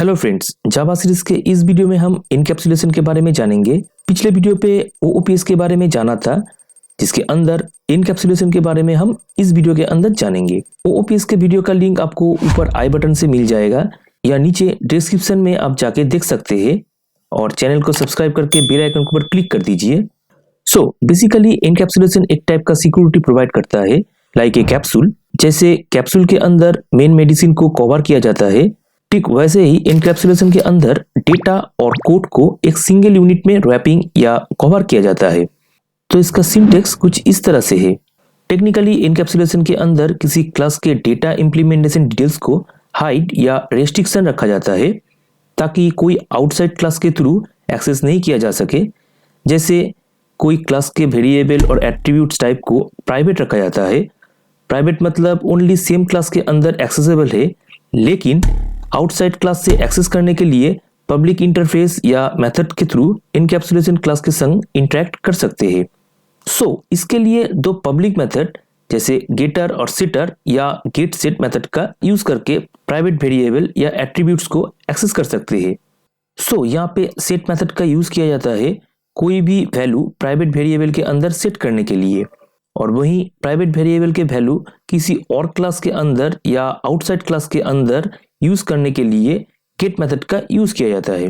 Hello friends, जावा series के इस video में हम इनकैप्सुलेशन के बारे में जानेंगे। पिछले वीडियो पे ओओपीएस के बारे में जाना था, जिसके अंदर इनकैप्सुलेशन के बारे में हम इस वीडियो के अंदर जानेंगे। ओओपीएस के वीडियो का लिंक आपको ऊपर आई बटन से मिल जाएगा या नीचे डिस्क्रिप्शन में आप जाके देख सकते हैं और चैनल को सब्सक्राइब करके बेल आइकन के ऊपर क्लिक कर दीजिए। सो बेसिकली इनकैप्सुलेशन एक टाइप का सिक्योरिटी प्रोवाइड करता है, लाइक ए कैप्सूल। जैसे कैप्सूल के अंदर मेन मेडिसिन को कवर किया जाता है, ठीक वैसे ही इनकैप्सुलेशन के अंदर डेटा और कोड को एक सिंगल यूनिट में रैपिंग या कवर किया जाता है। तो इसका सिंटेक्स कुछ इस तरह से है। टेक्निकली इनकैप्सुलेशन के अंदर किसी क्लास के डेटा इंप्लीमेंटेशन डिटेल्स को हाइड या रेस्ट्रिक्शन रखा जाता है ताकि कोई आउटसाइड क्लास के थ्रू एक्सेस नहीं किया जा सके। जैसे कोई क्लास के वेरिएबल और एट्रीब्यूट्स टाइप को प्राइवेट रखा जाता है। प्राइवेट मतलब ओनली सेम क्लास के अंदर एक्सेसिबल है, लेकिन आउटसाइड क्लास से एक्सेस करने के लिए पब्लिक इंटरफेस या मेथड के थ्रू इनकैप्सुलेशन क्लास के संग इंटरेक्ट कर सकते हैं। इसके लिए दो पब्लिक मेथड जैसे गेटर और सेटर या गेट सेट मेथड का यूज करके प्राइवेट वेरिएबल या एट्रीब्यूट्स को एक्सेस कर सकते हैं। यहाँ पे सेट मेथड का यूज किया जाता है कोई भी वैल्यू प्राइवेट वेरिएबल के अंदर सेट करने के लिए, और वहीं प्राइवेट वेरिएबल के वैल्यू किसी और क्लास के अंदर या आउटसाइड क्लास के अंदर यूज करने के लिए गेट मेथड का यूज किया जाता है।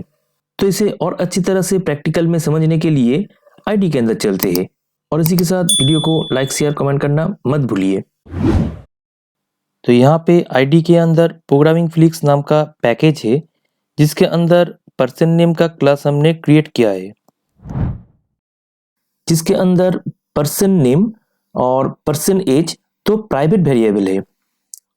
तो इसे और अच्छी तरह से प्रैक्टिकल में समझने के लिए आईडी के अंदर चलते हैं, और इसी के साथ वीडियो को लाइक शेयर कमेंट करना मत भूलिए। तो यहाँ पे आईडी के अंदर प्रोग्रामिंग फ्लिक्स नाम का पैकेज है, जिसके अंदर पर्सन नेम का क्लास हमने क्रिएट किया है, जिसके अंदर पर्सन नेम और पर्सन एज तो प्राइवेट वेरिएबल है,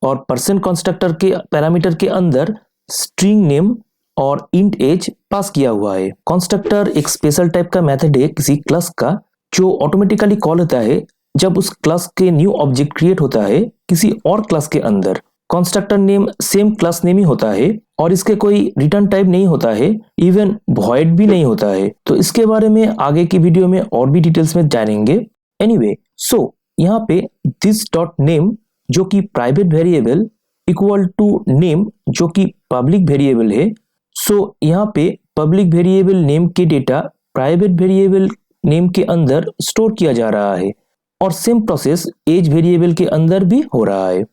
और पर्सन कंस्ट्रक्टर के पैरामीटर के अंदर स्ट्रिंग नेम और इंट एज पास किया हुआ है। कंस्ट्रक्टर एक स्पेशल टाइप का मेथड है किसी क्लास का, जो ऑटोमेटिकली कॉल होता है जब उस क्लास के न्यू ऑब्जेक्ट क्रिएट होता है किसी और क्लास के अंदर। Constructor name same class name ही होता है और इसके कोई रिटर्न टाइप नहीं होता है, इवन वॉइड भी नहीं होता है। तो इसके बारे में आगे की वीडियो में और भी डिटेल्स में जानेंगे। एनीवे, यहाँ पे दिस डॉट नेम जो कि private variable equal to name जो कि पब्लिक वेरिएबल है। यहाँ पे पब्लिक वेरिएबल नेम के डेटा प्राइवेट वेरिएबल नेम के अंदर स्टोर किया जा रहा है, और सेम प्रोसेस एज वेरिएबल के अंदर भी हो रहा है।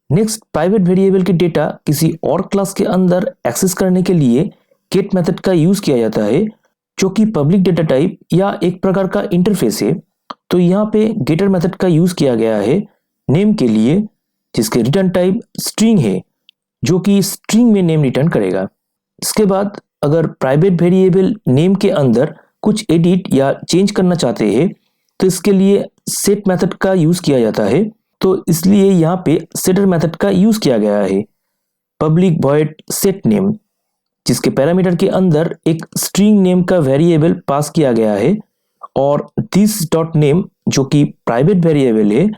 नेक्स्ट, प्राइवेट वेरिएबल के डेटा किसी और क्लास के अंदर एक्सेस करने के लिए गेट मेथड का यूज किया जाता है, जो कि पब्लिक डेटा टाइप या एक प्रकार का इंटरफेस है। तो यहाँ पे गेटर मेथड का यूज किया गया है नेम के लिए, जिसके रिटर्न टाइप स्ट्रिंग है, जो कि स्ट्रिंग में नेम रिटर्न करेगा। इसके बाद अगर प्राइवेट वेरिएबल नेम के अंदर कुछ एडिट या चेंज करना चाहते हैं तो इसके लिए सेट मेथड का यूज किया जाता है। तो इसलिए यहाँ पे सेटर मेथड का यूज किया गया है पब्लिक वॉइड सेट नेम, जिसके पैरामीटर के अंदर एक स्ट्रिंग नेम का वेरिएबल पास किया गया है, और दिस डॉट नेम जो कि प्राइवेट वेरिएबल है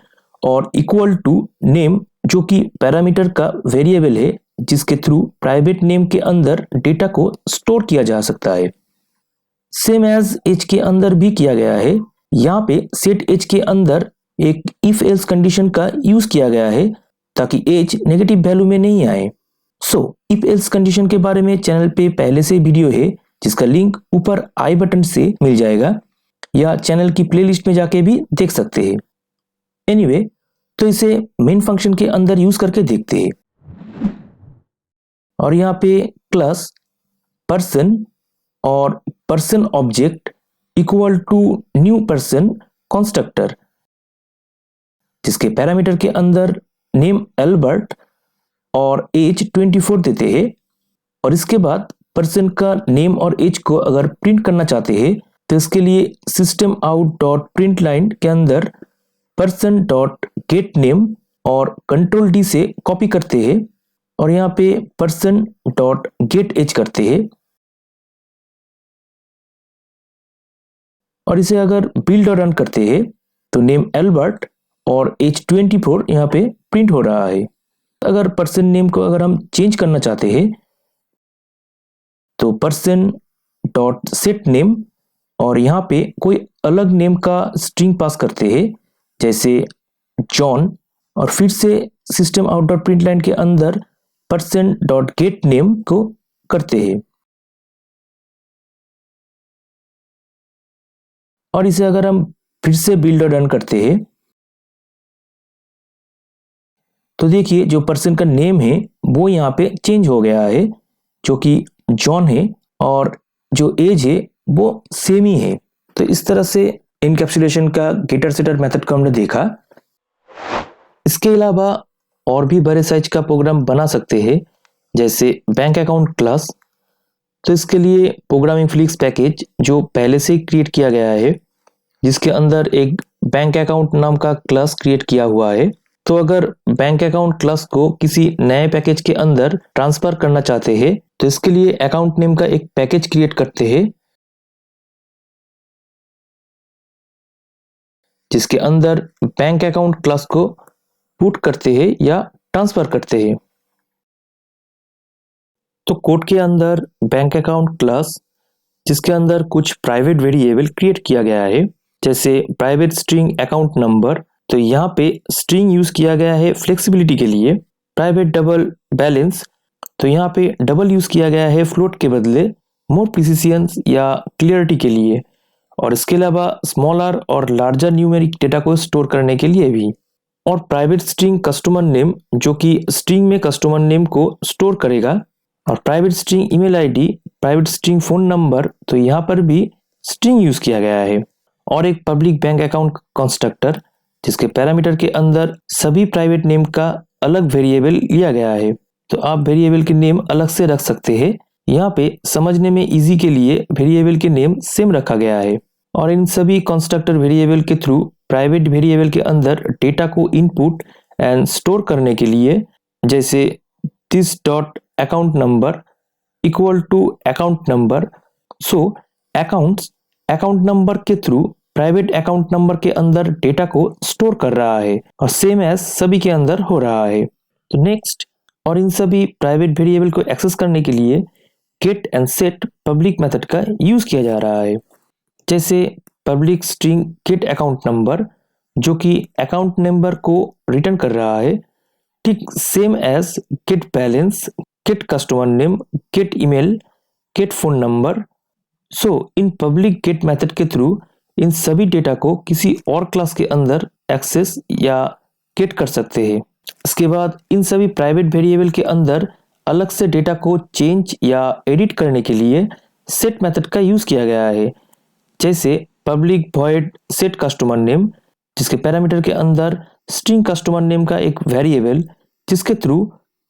और इक्वल टू नेम जो कि पैरामीटर का वेरिएबल है, जिसके थ्रू प्राइवेट नेम के अंदर डेटा को स्टोर किया जा सकता है। सेम एज एज के अंदर भी किया गया है। यहाँ पे सेट एज के अंदर एक इफ एल्स कंडीशन का यूज किया गया है ताकि एज नेगेटिव वैल्यू में नहीं आए। इफ एल्स कंडीशन के बारे में चैनल पे पहले से वीडियो है, जिसका लिंक ऊपर आई बटन से मिल जाएगा, या चैनल की प्लेलिस्ट में जाके भी देख सकते हैं। एनीवे, तो इसे मेन फंक्शन के अंदर यूज करके देखते हैं। और यहाँ पे क्लास पर्सन और person object equal to new person constructor, जिसके पैरामीटर के अंदर नेम एल्बर्ट और एज 24 देते हैं। और इसके बाद पर्सन का नेम और एज को अगर प्रिंट करना चाहते हैं तो इसके लिए system out dot print line के अंदर पर्सन डॉट गेट नेम और कंट्रोल डी से कॉपी करते हैं, और यहाँ पे पर्सन डॉट गेट एज करते हैं, और इसे अगर बिल्ड और रन करते हैं तो नेम एल्बर्ट और एज 24 यहाँ पे प्रिंट हो रहा है। अगर पर्सन नेम को अगर हम चेंज करना चाहते हैं तो पर्सन डॉट सेट नेम, और यहाँ पे कोई अलग नेम का स्ट्रिंग पास करते हैं जैसे जॉन, और फिर से system out dot print line के अंदर पर्सन डॉट गेट नेम को करते हैं। और इसे अगर हम फिर से बिल्ड और रन करते हैं तो देखिए जो पर्सन का नेम है वो यहाँ पे चेंज हो गया है, जो कि जॉन है, और जो एज है वो सेम ही है। तो इस तरह से इनकैप्सुलेशन का गेटर सेटर मेथड को हमने देखा। इसके अलावा और भी बड़े साइज का प्रोग्राम बना सकते हैं, जैसे बैंक अकाउंट क्लास। तो इसके लिए प्रोग्रामिंग फ्लिक्स पैकेज जो पहले से ही क्रिएट किया गया है, जिसके अंदर एक बैंक अकाउंट नाम का क्लास क्रिएट किया हुआ है। तो अगर बैंक अकाउंट क्लास को किसी नए पैकेज के अंदर ट्रांसफर करना चाहते हैं तो इसके लिए अकाउंट नेम का एक पैकेज क्रिएट करते हैं, जिसके अंदर बैंक अकाउंट क्लास को पुट करते हैं या ट्रांसफर करते हैं। तो कोड के अंदर बैंक अकाउंट क्लास, जिसके अंदर कुछ प्राइवेट वेरिएबल क्रिएट किया गया है, जैसे प्राइवेट स्ट्रिंग अकाउंट नंबर। तो यहाँ पे स्ट्रिंग यूज किया गया है फ्लेक्सिबिलिटी के लिए। प्राइवेट डबल बैलेंस, तो यहाँ पे डबल यूज किया गया है फ्लोट के बदले मोर प्रिसिशन या क्लियरिटी के लिए। और इसके अलावा स्मॉलर और लार्जर न्यूमेरिक डेटा को स्टोर करने के लिए भी। और प्राइवेट स्ट्रिंग कस्टमर नेम, जो कि स्ट्रिंग में कस्टमर नेम को स्टोर करेगा। और private string email ID, private string phone number, तो यहाँ पर भी स्ट्रिंग यूज किया गया है। और एक पब्लिक बैंक अकाउंट कंस्ट्रक्टर, जिसके पैरामीटर के अंदर सभी प्राइवेट नेम का अलग वेरिएबल लिया गया है। तो आप वेरिएबल के नेम अलग से रख सकते हैं। यहाँ पे समझने में इजी के लिए वेरिएबल के नेम सेम रखा गया है। और इन सभी कंस्ट्रक्टर वेरिएबल के थ्रू प्राइवेट वेरिएबल के अंदर डेटा को इनपुट एंड स्टोर करने के लिए, जैसे this dot account number equal to account number. So account number के थ्रू प्राइवेट अकाउंट नंबर के अंदर डेटा को स्टोर कर रहा है और सेम एज सभी के अंदर हो रहा है। तो नेक्स्ट, और इन सभी प्राइवेट वेरिएबल को एक्सेस करने के लिए get and set public method का यूज किया जा रहा है। जैसे public string get account number, जो कि अकाउंट नंबर को रिटर्न कर रहा है, ठीक same as get balance, get customer name, get email, get phone number. So इन पब्लिक गेट मेथड के थ्रू इन सभी डेटा को किसी और क्लास के अंदर एक्सेस या गेट कर सकते हैं। इसके बाद इन सभी प्राइवेट वेरिएबल के अंदर अलग से डेटा को चेंज या एडिट करने के लिए सेट मेथड का यूज किया गया है। जैसे public void set customer name, जिसके पैरामीटर के अंदर स्ट्रिंग कस्टमर नेम का एक वेरिएबल, जिसके through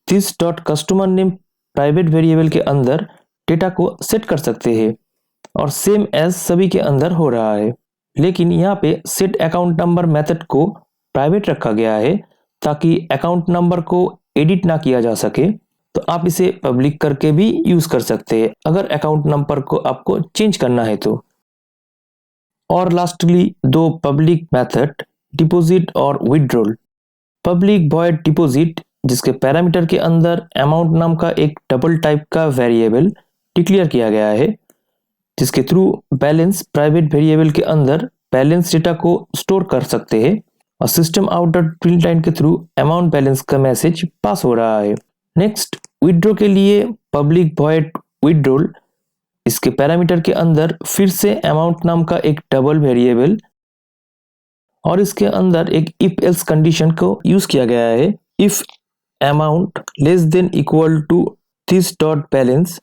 this dot customer name private variable के अंदर डेटा को सेट कर सकते हैं और सेम एज सभी के अंदर हो रहा है। लेकिन यहाँ पे सेट अकाउंट नंबर मेथड को प्राइवेट रखा गया है ताकि अकाउंट नंबर को एडिट ना किया जा सके। तो आप इसे पब्लिक करके भी यूज कर सकते हैं अगर अकाउंट नंबर को आपको चेंज करना है तो। और लास्टली दो पब्लिक मेथड, डिपॉजिट और विड्रॉल। पब्लिक वॉइड डिपॉजिट, जिसके पैरामीटर के अंदर अमाउंट नाम का एक डबल टाइप का वेरिएबल डिक्लेयर किया गया है, जिसके थ्रू बैलेंस प्राइवेट वेरिएबल के अंदर बैलेंस डेटा को स्टोर कर सकते हैं। और system out dot print line के थ्रू अमाउंट बैलेंस का मैसेज पास हो रहा है। नेक्स्ट, विड्रॉ के लिए पब्लिक वॉइड विड्रॉल, इसके पैरामीटर के अंदर फिर से अमाउंट नाम का एक डबल वेरिएबल और इसके अंदर एक इफ एल्स कंडीशन को यूज किया गया है। If amount less than equal to this dot balance,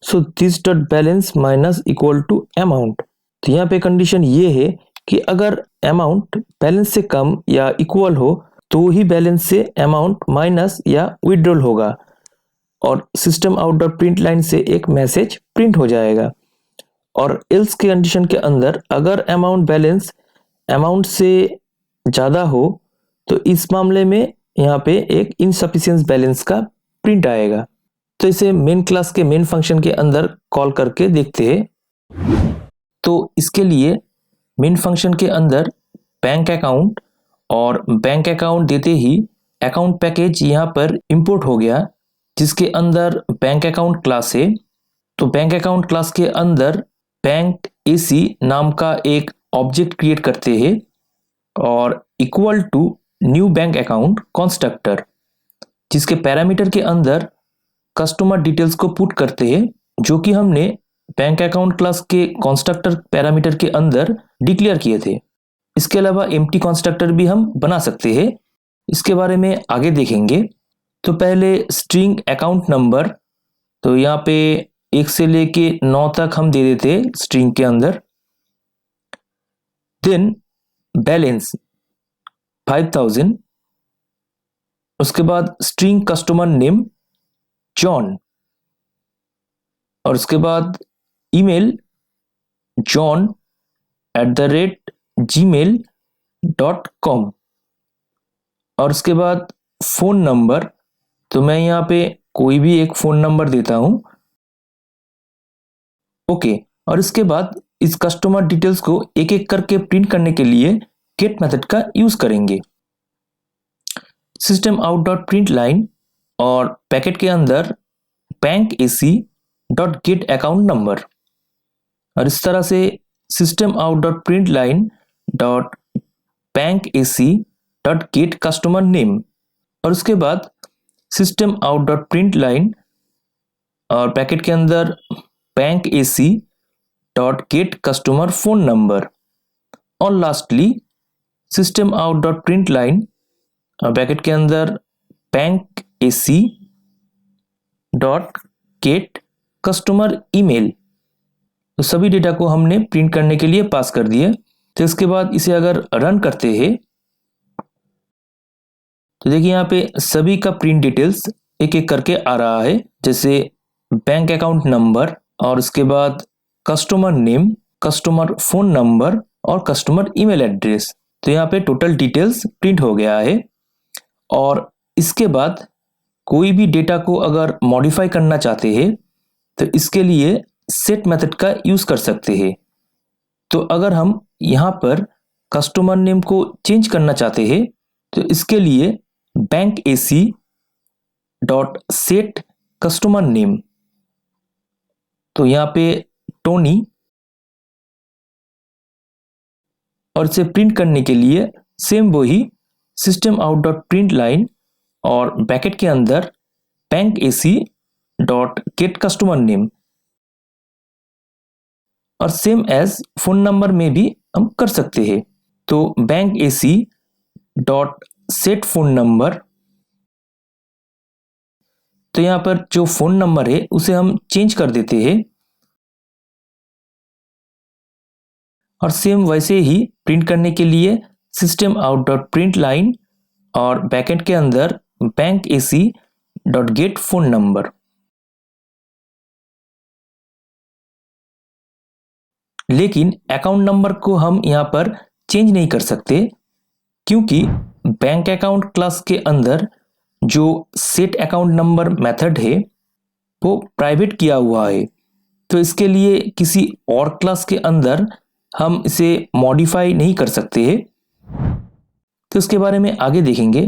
so this dot balance minus equal to amount. तो यहाँ पे कंडीशन ये है कि अगर अमाउंट बैलेंस से कम या इक्वल हो तो ही बैलेंस से अमाउंट माइनस या विड्रॉल होगा और system out dot print line से एक मैसेज प्रिंट हो जाएगा। और एल्स के कंडीशन के अंदर अगर अमाउंट बैलेंस अमाउंट से ज़्यादा हो तो इस मामले में यहाँ पे एक इनसफिशिएंट बैलेंस का प्रिंट आएगा। तो इसे मेन क्लास के मेन फंक्शन के अंदर कॉल करके देखते हैं। तो इसके लिए मेन फंक्शन के अंदर बैंक अकाउंट और बैंक अकाउंट देते ही अकाउंट पैकेज यहाँ पर इंपोर्ट हो गया, जिसके अंदर बैंक अकाउंट क्लास है। तो बैंक अकाउंट क्लास के अंदर बैंक एसी नाम का एक ऑब्जेक्ट क्रिएट करते हैं और equal to new bank account constructor, जिसके पैरामीटर के अंदर कस्टमर डिटेल्स को पुट करते हैं जो कि हमने बैंक अकाउंट क्लास के कंस्ट्रक्टर पैरामीटर के अंदर डिक्लेयर किए थे। इसके अलावा एम्प्टी कंस्ट्रक्टर भी हम बना सकते हैं, इसके बारे में आगे देखेंगे। तो पहले स्ट्रिंग अकाउंट नंबर, तो यहाँ पे 1 से लेके 9 तक हम दे देते हैं स्ट्रिंग के अंदर। देन बैलेंस 5000, उसके बाद स्ट्रिंग कस्टमर नेम जॉन, और उसके बाद ईमेल john@gmail.com, और उसके बाद फोन नंबर, तो मैं यहाँ पे कोई भी एक फोन नंबर देता हूं। ओके, और इसके बाद इस कस्टमर डिटेल्स को एक एक करके प्रिंट करने के लिए गेट मेथड का यूज करेंगे। System out dot print line और पैकेट के अंदर bank AC dot get account number, और इस तरह से system out dot print line dot bank AC dot get customer name, और उसके बाद system out dot print line और पैकेट के अंदर bank AC dot get customer phone number, और lastly system out dot print line और packet के अंदर bank AC dot get customer email. तो सभी डेटा को हमने प्रिंट करने के लिए पास कर दिए। तो इसके बाद इसे अगर रन करते हैं तो देखिए यहाँ पे सभी का प्रिंट डिटेल्स एक एक करके आ रहा है, जैसे बैंक अकाउंट नंबर और उसके बाद customer name, customer phone number और कस्टमर ईमेल एड्रेस। तो यहाँ पे टोटल डिटेल्स प्रिंट हो गया है। और इसके बाद कोई भी डेटा को अगर मॉडिफाई करना चाहते हैं तो इसके लिए सेट मेथड का यूज कर सकते हैं। तो अगर हम यहाँ पर कस्टमर नेम को चेंज करना चाहते हैं तो इसके लिए bank AC dot set customer name, तो यहाँ पे टोनी, और इसे प्रिंट करने के लिए सेम वही system out dot print line और ब्रैकेट के अंदर bank AC dot get customer name, और सेम एज फोन नंबर में भी हम कर सकते हैं। तो bank AC dot set phone number, तो यहां पर जो फोन नंबर है उसे हम चेंज कर देते हैं, और सेम वैसे ही प्रिंट करने के लिए system out dot print line और बैकेंड के अंदर bank AC dot gate phone number. लेकिन अकाउंट नंबर को हम यहां पर चेंज नहीं कर सकते, क्योंकि बैंक अकाउंट क्लास के अंदर जो सेट अकाउंट नंबर मेथड है वो प्राइवेट किया हुआ है। तो इसके लिए किसी और क्लास के अंदर हम इसे मॉडिफाई नहीं कर सकते हैं। तो इसके बारे में आगे देखेंगे।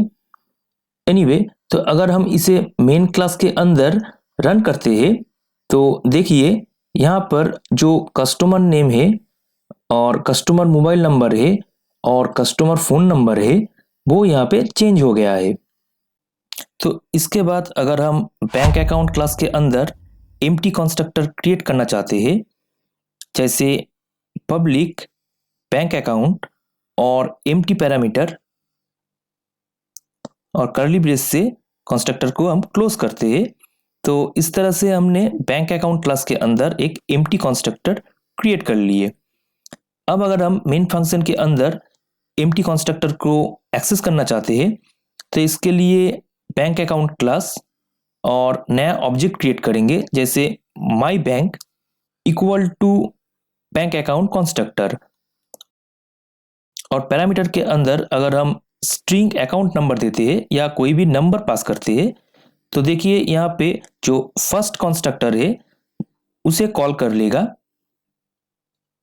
एनीवे, तो अगर हम इसे मेन क्लास के अंदर रन करते हैं तो देखिए यहाँ पर जो कस्टमर नेम है और कस्टमर मोबाइल नंबर है और कस्टमर फोन नंबर है वो यहाँ पे चेंज हो गया है। तो इसके बाद अगर हम बैंक अकाउंट क्लास के अंदर एम्प्टी कंस्ट्रक्टर क्रिएट करना चाहते हैं, जैसे पब्लिक बैंक अकाउंट और एम्प्टी पैरामीटर और कर्ली ब्रेस से कंस्ट्रक्टर को हम क्लोज करते हैं, तो इस तरह से हमने बैंक अकाउंट क्लास के अंदर एक एम्प्टी कंस्ट्रक्टर क्रिएट कर लिए। अब अगर हम मेन फंक्शन के अंदर एम्प्टी कंस्ट्रक्टर को एक्सेस करना चाहते हैं तो इसके लिए बैंक अकाउंट क्लास और नया ऑब्जेक्ट क्रिएट करेंगे, जैसे my bank equal to bank account constructor, और पैरामीटर के अंदर अगर हम स्ट्रिंग अकाउंट नंबर देते हैं या कोई भी नंबर पास करते हैं तो देखिए यहाँ पे जो फर्स्ट कंस्ट्रक्टर है उसे कॉल कर लेगा,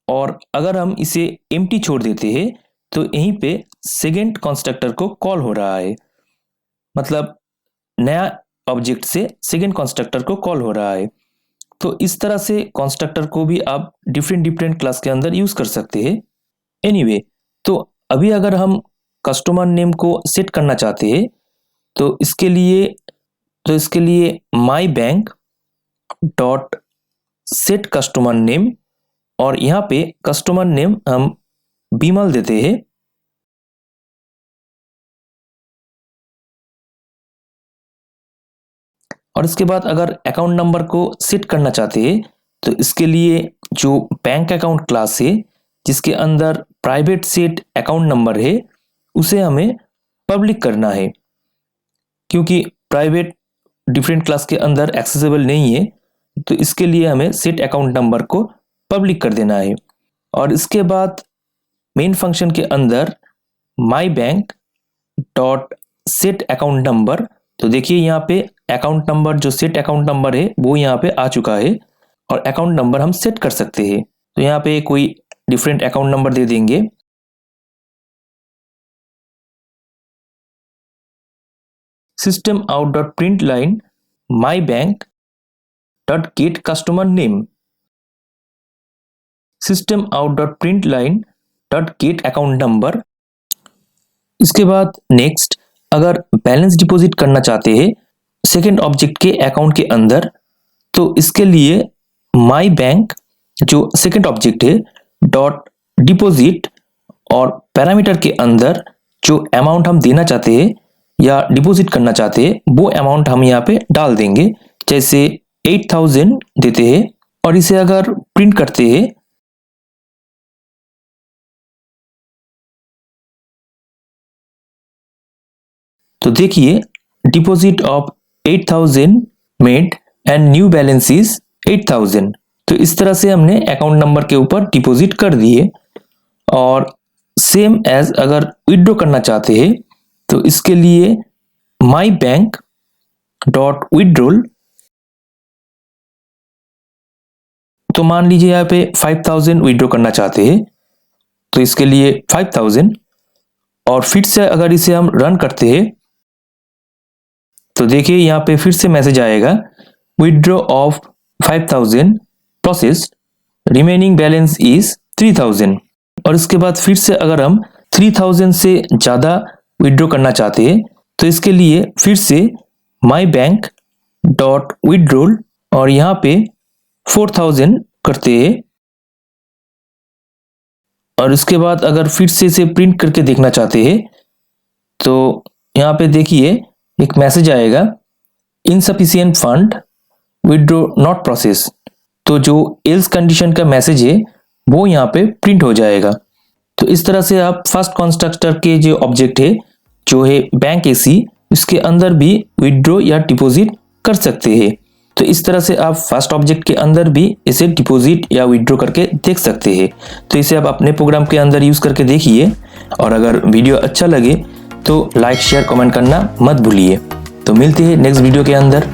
और अगर हम इसे एम्प्टी छोड़ देते हैं तो यहीं पे सेकेंड कंस्ट्रक्टर को कॉल हो रहा है, मतलब नया ऑब्जेक्ट से सेकेंड कंस्ट्रक्टर को कॉल हो रहा है। तो इस तरह से कंस्ट्रक्टर को भी आप डिफरेंट क्लास के अंदर यूज कर सकते हैं। एनीवे, तो अभी अगर हम कस्टमर नेम को सेट करना चाहते हैं तो इसके लिए तो इसके लिए my bank dot set customer name, और यहाँ पे कस्टमर नेम हम बिमल देते हैं। और इसके बाद अगर अकाउंट नंबर को सेट करना चाहते हैं तो इसके लिए जो बैंक अकाउंट क्लास है जिसके अंदर प्राइवेट सेट अकाउंट नंबर है उसे हमें पब्लिक करना है, क्योंकि प्राइवेट डिफरेंट क्लास के अंदर एक्सेसिबल नहीं है, तो इसके लिए हमें सेट अकाउंट नंबर को पब्लिक कर देना है। और इसके बाद मेन फंक्शन के अंदर my bank dot set account number, तो देखिए यहाँ पे अकाउंट नंबर जो सेट अकाउंट नंबर है वो यहाँ पे आ चुका है और अकाउंट नंबर हम सेट कर सकते हैं। तो यहाँ पे कोई डिफरेंट अकाउंट नंबर दे देंगे। System out dot print line my bank dot get customer name, system out dot print line dot get account number. इसके बाद नेक्स्ट, अगर बैलेंस डिपॉजिट करना चाहते हैं सेकेंड ऑब्जेक्ट के अकाउंट के अंदर, तो इसके लिए माई बैंक जो सेकेंड ऑब्जेक्ट है डॉट डिपॉजिट, और पैरामीटर के अंदर जो अमाउंट हम देना चाहते हैं या डिपॉजिट करना चाहते हैं वो अमाउंट हम यहाँ पे डाल देंगे। जैसे 8000 देते हैं और इसे अगर प्रिंट करते हैं तो देखिए deposit of 8000 made and new balance is 8000। तो इस तरह से हमने अकाउंट नंबर के ऊपर डिपॉजिट कर दिए। और सेम एज अगर विड्रॉ करना चाहते हैं तो इसके लिए माई बैंक डॉट विड्रॉल, तो मान लीजिए यहाँ पे 5000 विड्रॉ करना चाहते हैं तो इसके लिए 5000, और फिर से अगर इसे हम रन करते हैं तो देखिए यहाँ पे फिर से मैसेज आएगा withdraw of 5000 processed, remaining balance is 3000। और इसके बाद फिर से अगर हम 3000 से ज़्यादा विड्रॉ करना चाहते हैं तो इसके लिए फिर से माई बैंक डॉट विड्रॉल और यहाँ पे 4000 करते हैं। और इसके बाद अगर फिर से इसे प्रिंट करके देखना चाहते हैं तो यहाँ पे देखिए एक मैसेज आएगा insufficient fund withdraw not process, तो जो एल्स कंडीशन का मैसेज है वो यहाँ पे प्रिंट हो जाएगा। तो इस तरह से आप फर्स्ट कंस्ट्रक्टर के जो ऑब्जेक्ट है जो है बैंक एसी, उसके अंदर भी विड्रॉ या डिपॉजिट कर सकते हैं। तो इस तरह से आप फर्स्ट ऑब्जेक्ट के अंदर भी इसे डिपॉजिट या विड्रॉ करके देख सकते हैं। तो इसे आप अपने प्रोग्राम के अंदर यूज करके देखिए, और अगर वीडियो अच्छा लगे तो लाइक शेयर कमेंट करना मत भूलिए। तो मिलते हैं नेक्स्ट वीडियो के अंदर।